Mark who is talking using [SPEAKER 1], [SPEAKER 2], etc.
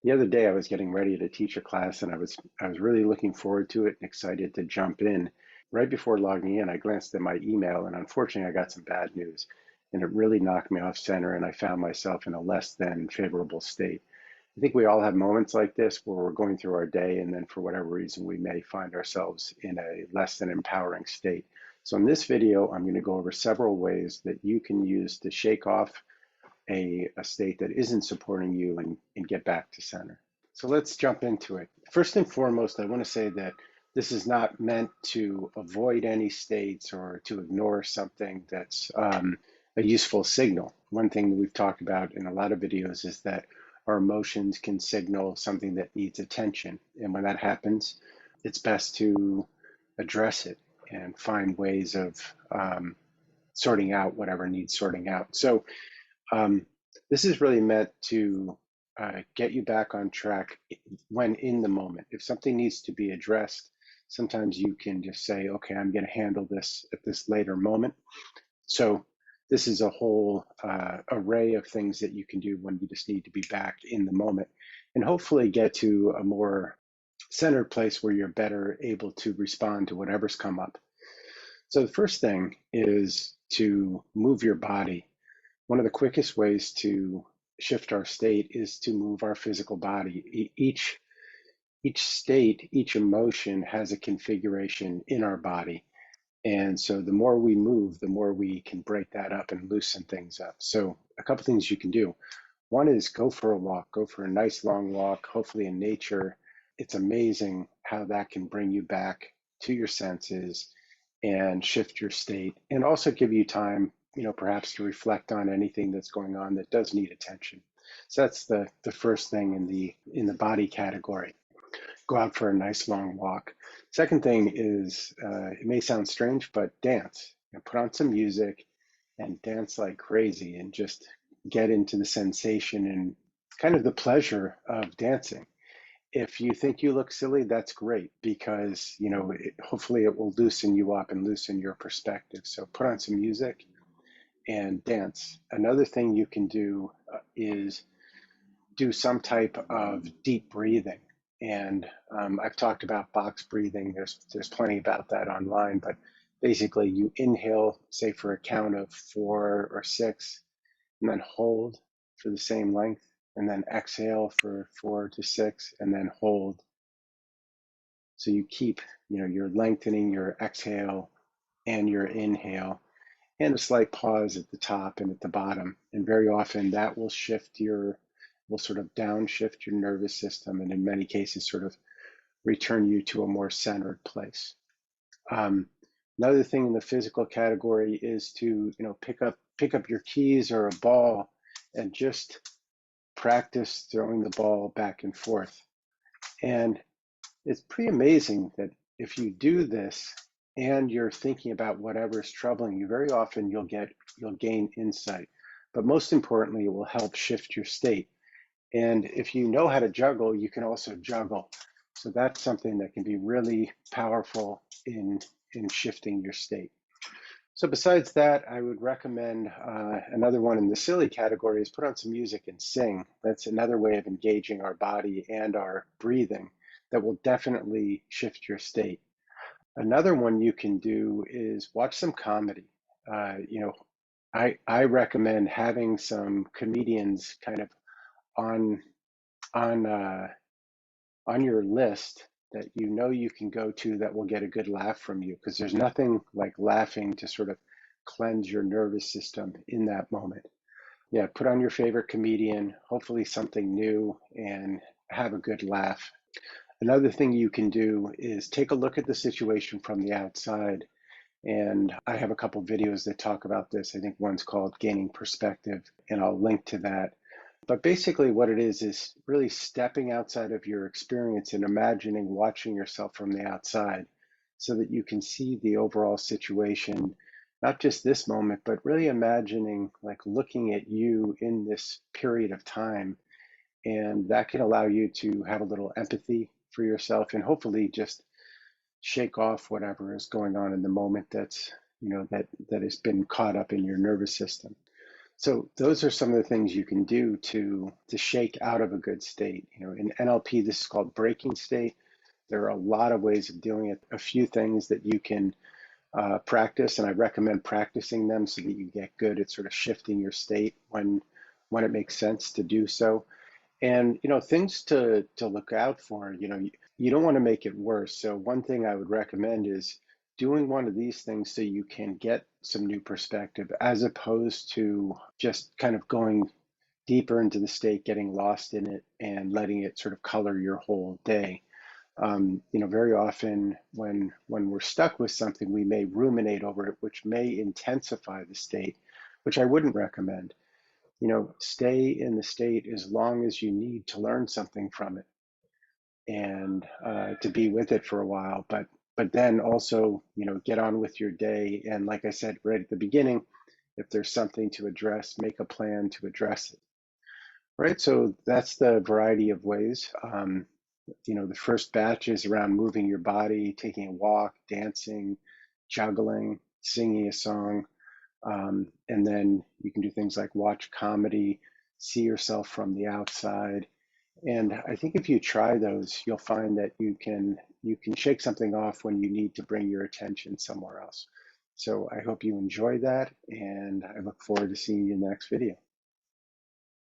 [SPEAKER 1] The other day I was getting ready to teach a class and I was really looking forward to it and excited to jump in. Right before logging in, I glanced at my email and unfortunately I got some bad news and it really knocked me off center and I found myself in a less than favorable state. I think we all have moments like this where we're going through our day and then for whatever reason we may find ourselves in a less than empowering state. So in this video, I'm going to go over several ways that you can use to shake off a state that isn't supporting you and get back to center. So let's jump into it. First and foremost, I want to say that this is not meant to avoid any states or to ignore something that's a useful signal. One thing that we've talked about in a lot of videos is that our emotions can signal something that needs attention. And when that happens, it's best to address it and find ways of sorting out whatever needs sorting out. So this is really meant to get you back on track when in the moment. If something needs to be addressed, sometimes you can just say, okay, I'm going to handle this at this later moment. So this is a whole array of things that you can do when you just need to be back in the moment and hopefully get to a more centered place where you're better able to respond to whatever's come up. So the first thing is to move your body. One of the quickest ways to shift our state is to move our physical body. Each state, each emotion has a configuration in our body. And so the more we move, the more we can break that up and loosen things up. So a couple things you can do. One is go for a walk, go for a nice long walk, hopefully in nature. It's amazing how that can bring you back to your senses and shift your state and also give you time, perhaps to reflect on anything that's going on that does need attention. So that's the first thing in the body category. Go out for a nice long walk. Second thing is, it may sound strange, but dance. Put on some music and dance like crazy and just get into the sensation and kind of the pleasure of dancing. If you think you look silly, that's great because, hopefully it will loosen you up and loosen your perspective. So put on some music and dance. Another thing you can do is do some type of deep breathing. And I've talked about box breathing. There's plenty about that online, but basically you inhale, say for a count of 4 or 6, and then hold for the same length, and then exhale for 4 to 6, and then hold. So you keep, you're lengthening your exhale and your inhale, and a slight pause at the top and at the bottom. And very often that will will sort of downshift your nervous system, and in many cases sort of return you to a more centered place. Another thing in the physical category is to, pick up your keys or a ball and just practice throwing the ball back and forth. And it's pretty amazing that if you do this and you're thinking about whatever is troubling you, very often you'll gain insight. But most importantly, it will help shift your state. And if you know how to juggle, you can also juggle. So that's something that can be really powerful in shifting your state. So besides that, I would recommend another one in the silly category is put on some music and sing. That's another way of engaging our body and our breathing that will definitely shift your state. Another one you can do is watch some comedy. I recommend having some comedians kind of on on uh, on your list that you can go to that will get a good laugh from you, because there's nothing like laughing to sort of cleanse your nervous system in that moment. Yeah, put on your favorite comedian, hopefully something new, and have a good laugh. Another thing you can do is take a look at the situation from the outside. And I have a couple videos that talk about this. I think one's called Gaining Perspective, and I'll link to that. But basically what it is really stepping outside of your experience and imagining watching yourself from the outside so that you can see the overall situation, not just this moment, but really imagining like looking at you in this period of time. And that can allow you to have a little empathy for yourself and hopefully just shake off whatever is going on in the moment that has been caught up in your nervous system. So those are some of the things you can do to shake out of a good state. In NLP, this is called breaking state. There are a lot of ways of doing it. A few things that you can practice, and I recommend practicing them so that you get good at sort of shifting your state when it makes sense to do so. And things to look out for. You don't want to make it worse. So one thing I would recommend is doing one of these things so you can get some new perspective, as opposed to just kind of going deeper into the state, getting lost in it, and letting it sort of color your whole day. Very often when we're stuck with something, we may ruminate over it, which may intensify the state, which I wouldn't recommend. Stay in the state as long as you need to learn something from it and to be with it for a while. But then also, get on with your day. And like I said right at the beginning, if there's something to address, make a plan to address it. Right. So that's the variety of ways. The first batch is around moving your body, taking a walk, dancing, juggling, singing a song. And then you can do things like watch comedy, see yourself from the outside. And I think if you try those, you'll find that you can shake something off when you need to bring your attention somewhere else. So I hope you enjoy that, and I look forward to seeing you in the next video.